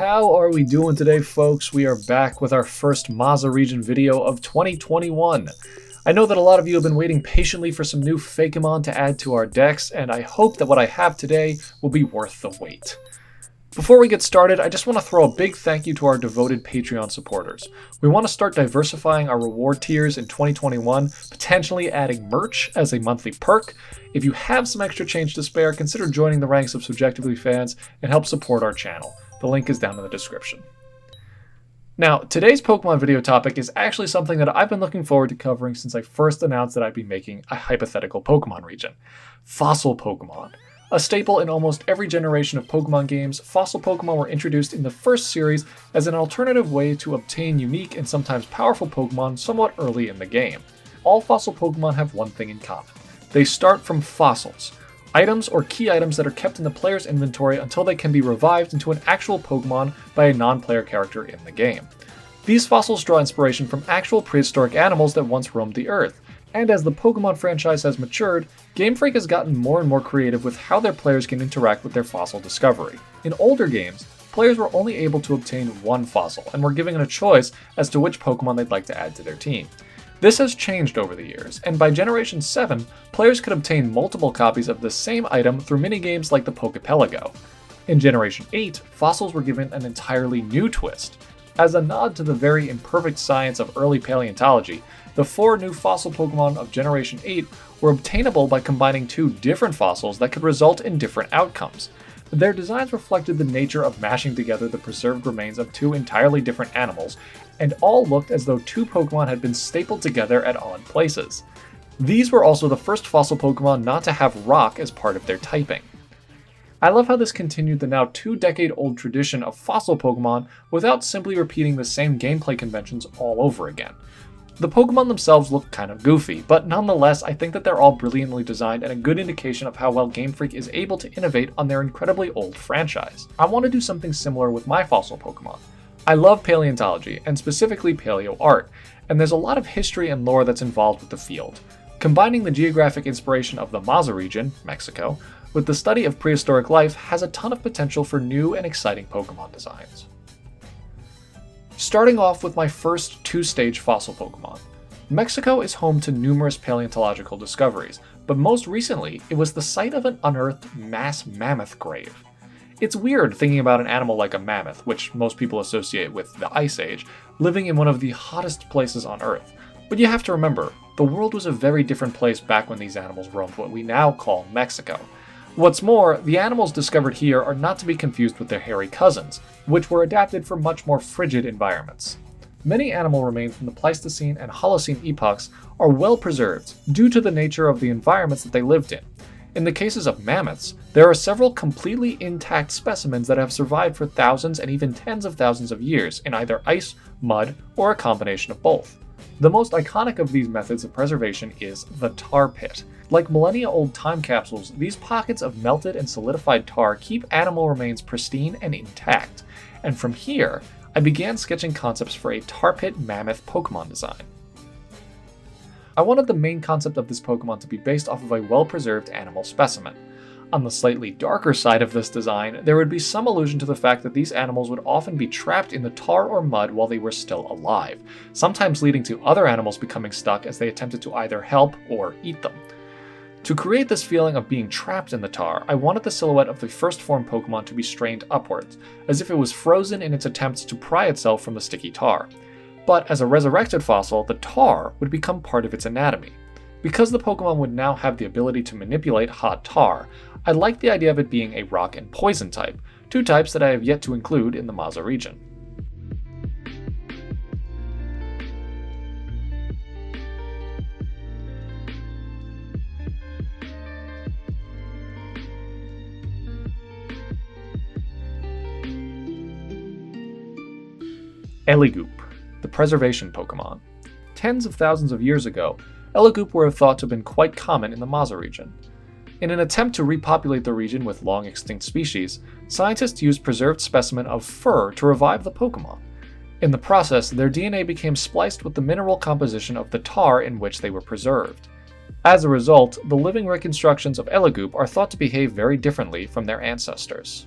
How are we doing today, folks? We are back with our first Mazza region video of 2021. I know that a lot of you have been waiting patiently for some new Fakemon to add to our decks, and I hope that what I have today will be worth the wait. Before we get started, I just want to throw a big thank you to our devoted Patreon supporters. We want to start diversifying our reward tiers in 2021, potentially adding merch as a monthly perk. If you have some extra change to spare, consider joining the ranks of Subjectively fans and help support our channel. The link is down in the description. Now, today's Pokemon video topic is actually something that I've been looking forward to covering since I first announced that I'd be making a hypothetical Pokemon region. Fossil Pokemon. A staple in almost every generation of Pokemon games, fossil Pokemon were introduced in the first series as an alternative way to obtain unique and sometimes powerful Pokemon somewhat early in the game. All fossil Pokemon have one thing in common. They start from fossils, items or key items that are kept in the player's inventory until they can be revived into an actual Pokemon by a non-player character in the game. These fossils draw inspiration from actual prehistoric animals that once roamed the Earth. And as the Pokemon franchise has matured, Game Freak has gotten more and more creative with how their players can interact with their fossil discovery. In older games, players were only able to obtain one fossil, and were given a choice as to which Pokemon they'd like to add to their team. This has changed over the years, and by Generation 7, players could obtain multiple copies of the same item through minigames like the Pokepelago. In Generation 8, fossils were given an entirely new twist. As a nod to the very imperfect science of early paleontology, the 4 new fossil Pokemon of Generation 8 were obtainable by combining 2 different fossils that could result in different outcomes. Their designs reflected the nature of mashing together the preserved remains of 2 entirely different animals, and all looked as though 2 Pokemon had been stapled together at odd places. These were also the first fossil Pokemon not to have rock as part of their typing. I love how this continued the now 2-decade-old tradition of fossil Pokemon without simply repeating the same gameplay conventions all over again. The Pokemon themselves look kind of goofy, but nonetheless I think that they're all brilliantly designed and a good indication of how well Game Freak is able to innovate on their incredibly old franchise. I want to do something similar with my fossil Pokemon. I love paleontology, and specifically paleo art, and there's a lot of history and lore that's involved with the field. Combining the geographic inspiration of the Mazza region, Mexico, with the study of prehistoric life has a ton of potential for new and exciting Pokemon designs. Starting off with my first 2-stage fossil Pokemon. Mexico is home to numerous paleontological discoveries, but most recently it was the site of an unearthed mass mammoth grave. It's weird thinking about an animal like a mammoth, which most people associate with the Ice Age, living in one of the hottest places on Earth. But you have to remember, the world was a very different place back when these animals roamed what we now call Mexico. What's more, the animals discovered here are not to be confused with their hairy cousins, which were adapted for much more frigid environments. Many animal remains from the Pleistocene and Holocene epochs are well preserved due to the nature of the environments that they lived in. In the cases of mammoths, there are several completely intact specimens that have survived for thousands and even tens of thousands of years in either ice, mud, or a combination of both. The most iconic of these methods of preservation is the Tarpit. Like millennia-old time capsules, these pockets of melted and solidified tar keep animal remains pristine and intact, and from here, I began sketching concepts for a Tarpit Mammoth Pokemon design. I wanted the main concept of this Pokemon to be based off of a well-preserved animal specimen. On the slightly darker side of this design, there would be some allusion to the fact that these animals would often be trapped in the tar or mud while they were still alive, sometimes leading to other animals becoming stuck as they attempted to either help or eat them. To create this feeling of being trapped in the tar, I wanted the silhouette of the first form Pokemon to be strained upwards, as if it was frozen in its attempts to pry itself from the sticky tar. But as a resurrected fossil, the tar would become part of its anatomy. Because the Pokemon would now have the ability to manipulate hot tar, I liked the idea of it being a rock and poison type, 2 types that I have yet to include in the Mazza region. Eligoop, the preservation Pokemon. Tens of thousands of years ago, Eligoop were thought to have been quite common in the Mazza region. In an attempt to repopulate the region with long extinct species, scientists used preserved specimen of fur to revive the Pokemon. In the process, their DNA became spliced with the mineral composition of the tar in which they were preserved. As a result, the living reconstructions of Eligoop are thought to behave very differently from their ancestors.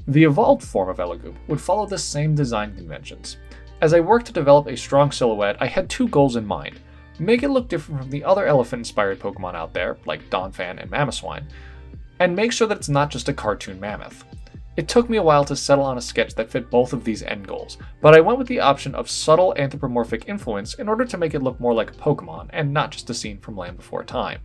The evolved form of Elegoo would follow the same design conventions. As I worked to develop a strong silhouette, I had two goals in mind. Make it look different from the other elephant-inspired Pokemon out there, like Donphan and Mamoswine, and make sure that it's not just a cartoon mammoth. It took me a while to settle on a sketch that fit both of these end goals, but I went with the option of subtle anthropomorphic influence in order to make it look more like a Pokemon and not just a scene from Land Before Time.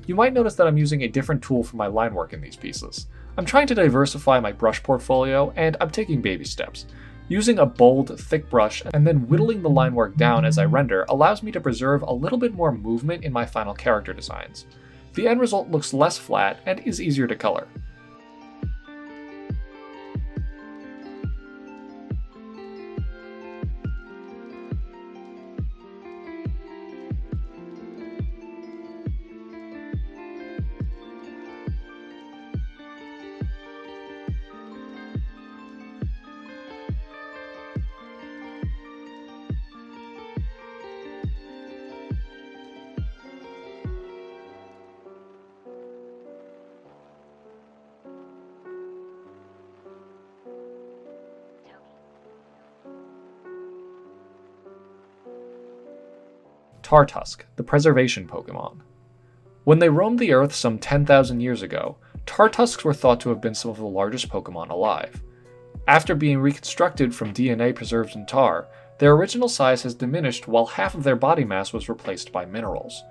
You might notice that I'm using a different tool for my line work in these pieces. I'm trying to diversify my brush portfolio, and I'm taking baby steps. Using a bold, thick brush and then whittling the line work down as I render allows me to preserve a little bit more movement in my final character designs. The end result looks less flat and is easier to color. Tartusk, the preservation Pokemon. When they roamed the Earth some 10,000 years ago, Tartusks were thought to have been some of the largest Pokemon alive. After being reconstructed from DNA preserved in tar, their original size has diminished while half of their body mass was replaced by minerals.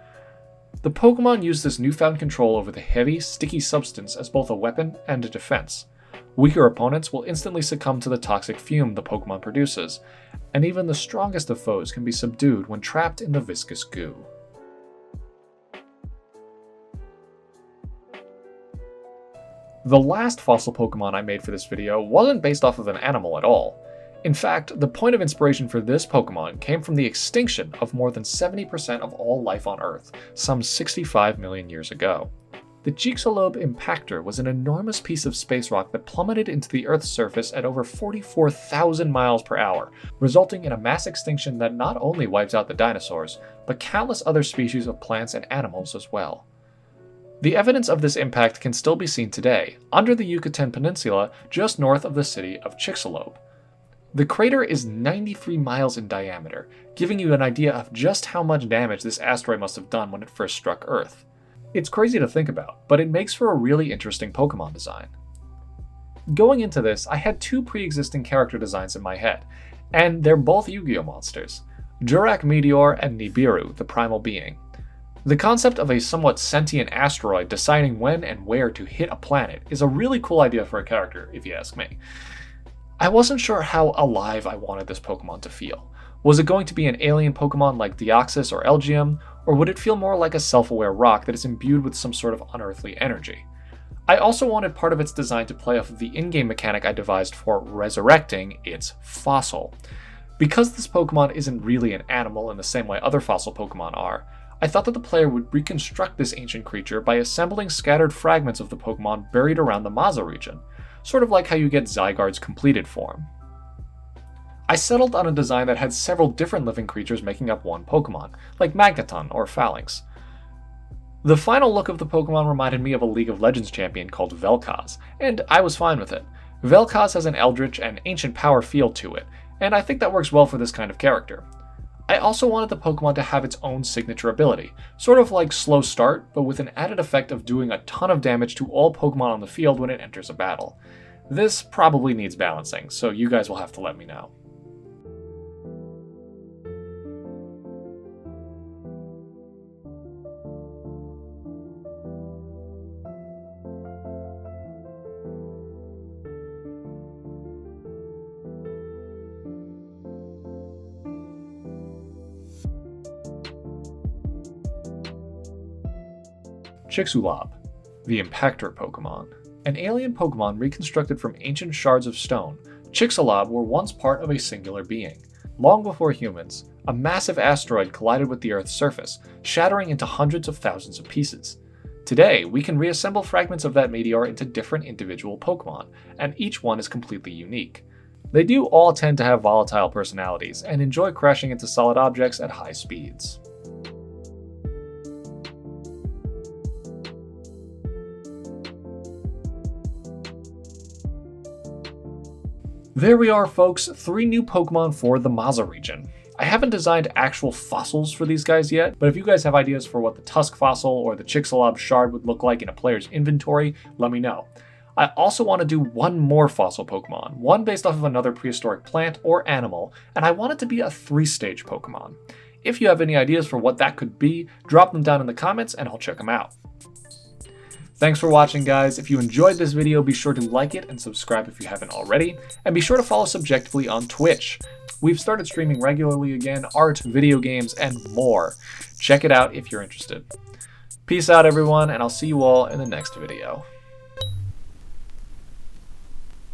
The Pokemon used this newfound control over the heavy, sticky substance as both a weapon and a defense. Weaker opponents will instantly succumb to the toxic fume the Pokemon produces, and even the strongest of foes can be subdued when trapped in the viscous goo. The last fossil Pokemon I made for this video wasn't based off of an animal at all. In fact, the point of inspiration for this Pokemon came from the extinction of more than 70% of all life on Earth, some 65 million years ago. The Chicxulub Impactor was an enormous piece of space rock that plummeted into the Earth's surface at over 44,000 miles per hour, resulting in a mass extinction that not only wipes out the dinosaurs, but countless other species of plants and animals as well. The evidence of this impact can still be seen today, under the Yucatan Peninsula just north of the city of Chicxulub. The crater is 93 miles in diameter, giving you an idea of just how much damage this asteroid must have done when it first struck Earth. It's crazy to think about, but it makes for a really interesting Pokemon design. Going into this, I had two pre-existing character designs in my head, and they're both Yu-Gi-Oh! Monsters, Jurak Meteor and Nibiru, the Primal Being. The concept of a somewhat sentient asteroid deciding when and where to hit a planet is a really cool idea for a character, if you ask me. I wasn't sure how alive I wanted this Pokemon to feel. Was it going to be an alien Pokemon like Deoxys or Elgyem, or would it feel more like a self-aware rock that is imbued with some sort of unearthly energy? I also wanted part of its design to play off of the in-game mechanic I devised for resurrecting its fossil. Because this Pokemon isn't really an animal in the same way other fossil Pokemon are, I thought that the player would reconstruct this ancient creature by assembling scattered fragments of the Pokemon buried around the Maza region, sort of like how you get Zygarde's completed form. I settled on a design that had several different living creatures making up one Pokemon, like Magneton or Phalanx. The final look of the Pokemon reminded me of a League of Legends champion called Vel'Koz, and I was fine with it. Vel'Koz has an eldritch and ancient power feel to it, and I think that works well for this kind of character. I also wanted the Pokemon to have its own signature ability, sort of like Slow Start, but with an added effect of doing a ton of damage to all Pokemon on the field when it enters a battle. This probably needs balancing, so you guys will have to let me know. Chicxulub, the Impector Pokemon. An alien Pokemon reconstructed from ancient shards of stone, Chicxulub were once part of a singular being. Long before humans, a massive asteroid collided with the Earth's surface, shattering into hundreds of thousands of pieces. Today, we can reassemble fragments of that meteor into different individual Pokemon, and each one is completely unique. They do all tend to have volatile personalities and enjoy crashing into solid objects at high speeds. There we are, folks, 3 new Pokemon for the Maza region. I haven't designed actual fossils for these guys yet, but if you guys have ideas for what the Tusk fossil or the Chixalob shard would look like in a player's inventory, let me know. I also want to do one more fossil Pokemon, one based off of another prehistoric plant or animal, and I want it to be a 3-stage Pokemon. If you have any ideas for what that could be, drop them down in the comments and I'll check them out. Thanks for watching, guys. If you enjoyed this video, be sure to like it and subscribe if you haven't already, and be sure to follow Subjectively on Twitch. We've started streaming regularly again, art, video games, and more. Check it out if you're interested. Peace out, everyone, and I'll see you all in the next video.